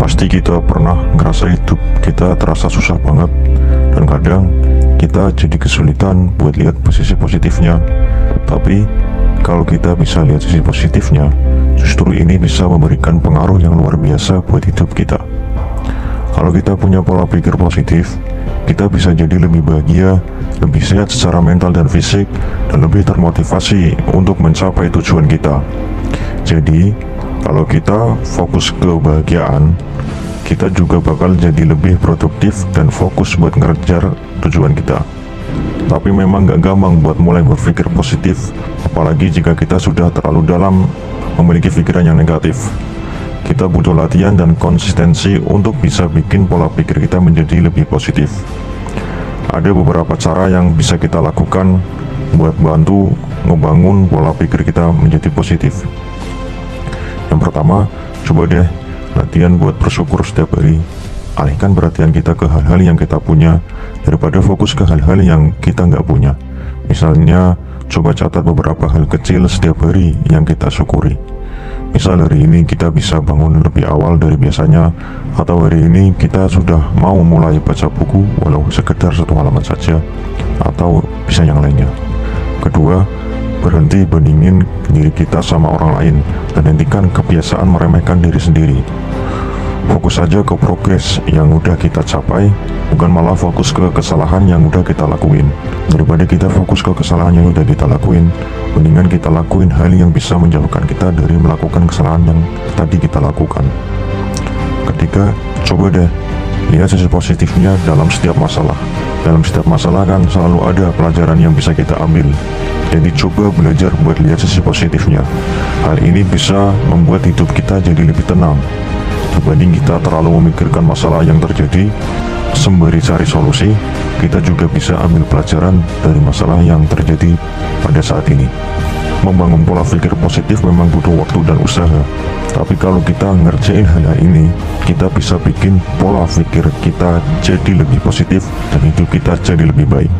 Pasti kita pernah ngerasa hidup kita terasa susah banget, dan kadang kita jadi kesulitan buat lihat posisi positifnya. Tapi kalau kita bisa lihat sisi positifnya, justru ini bisa memberikan pengaruh yang luar biasa buat hidup kita. Kalau kita punya pola pikir positif, kita bisa jadi lebih bahagia, lebih sehat secara mental dan fisik, dan lebih termotivasi untuk mencapai tujuan kita. Jadi, kalau kita fokus ke kebahagiaan, kita juga bakal jadi lebih produktif dan fokus buat ngejar tujuan kita. Tapi memang gak gampang buat mulai berpikir positif, apalagi jika kita sudah terlalu dalam memiliki pikiran yang negatif. Kita butuh latihan dan konsistensi untuk bisa bikin pola pikir kita menjadi lebih positif. Ada beberapa cara yang bisa kita lakukan buat bantu ngebangun pola pikir kita menjadi positif. Yang pertama, coba deh latihan buat bersyukur setiap hari. Alihkan perhatian kita ke hal-hal yang kita punya daripada fokus ke hal-hal yang kita nggak punya. Misalnya, coba catat beberapa hal kecil setiap hari yang kita syukuri. Misal hari ini kita bisa bangun lebih awal dari biasanya, atau hari ini kita sudah mau mulai baca buku walau sekedar 1 halaman saja, atau bisa yang lainnya. Kedua, berhenti bandingin diri kita sama orang lain dan hentikan kebiasaan meremehkan diri sendiri. Fokus saja ke progres yang udah kita capai, bukan malah fokus ke kesalahan yang udah kita lakuin. Daripada kita fokus ke kesalahan yang udah kita lakuin, mendingan kita lakuin hal yang bisa menjauhkan kita dari melakukan kesalahan yang tadi kita lakukan. Ketiga, coba deh lihat sisi positifnya dalam setiap masalah. Dalam setiap masalah kan selalu ada pelajaran yang bisa kita ambil. Jadi coba belajar buat lihat sisi positifnya. Hal ini bisa membuat hidup kita jadi lebih tenang. Dibanding kita terlalu memikirkan masalah yang terjadi, sembari cari solusi, kita juga bisa ambil pelajaran dari masalah yang terjadi pada saat ini. Membangun pola pikir positif memang butuh waktu dan usaha. Tapi kalau kita ngerjain hal ini, kita bisa bikin pola pikir kita jadi lebih positif dan hidup kita jadi lebih baik.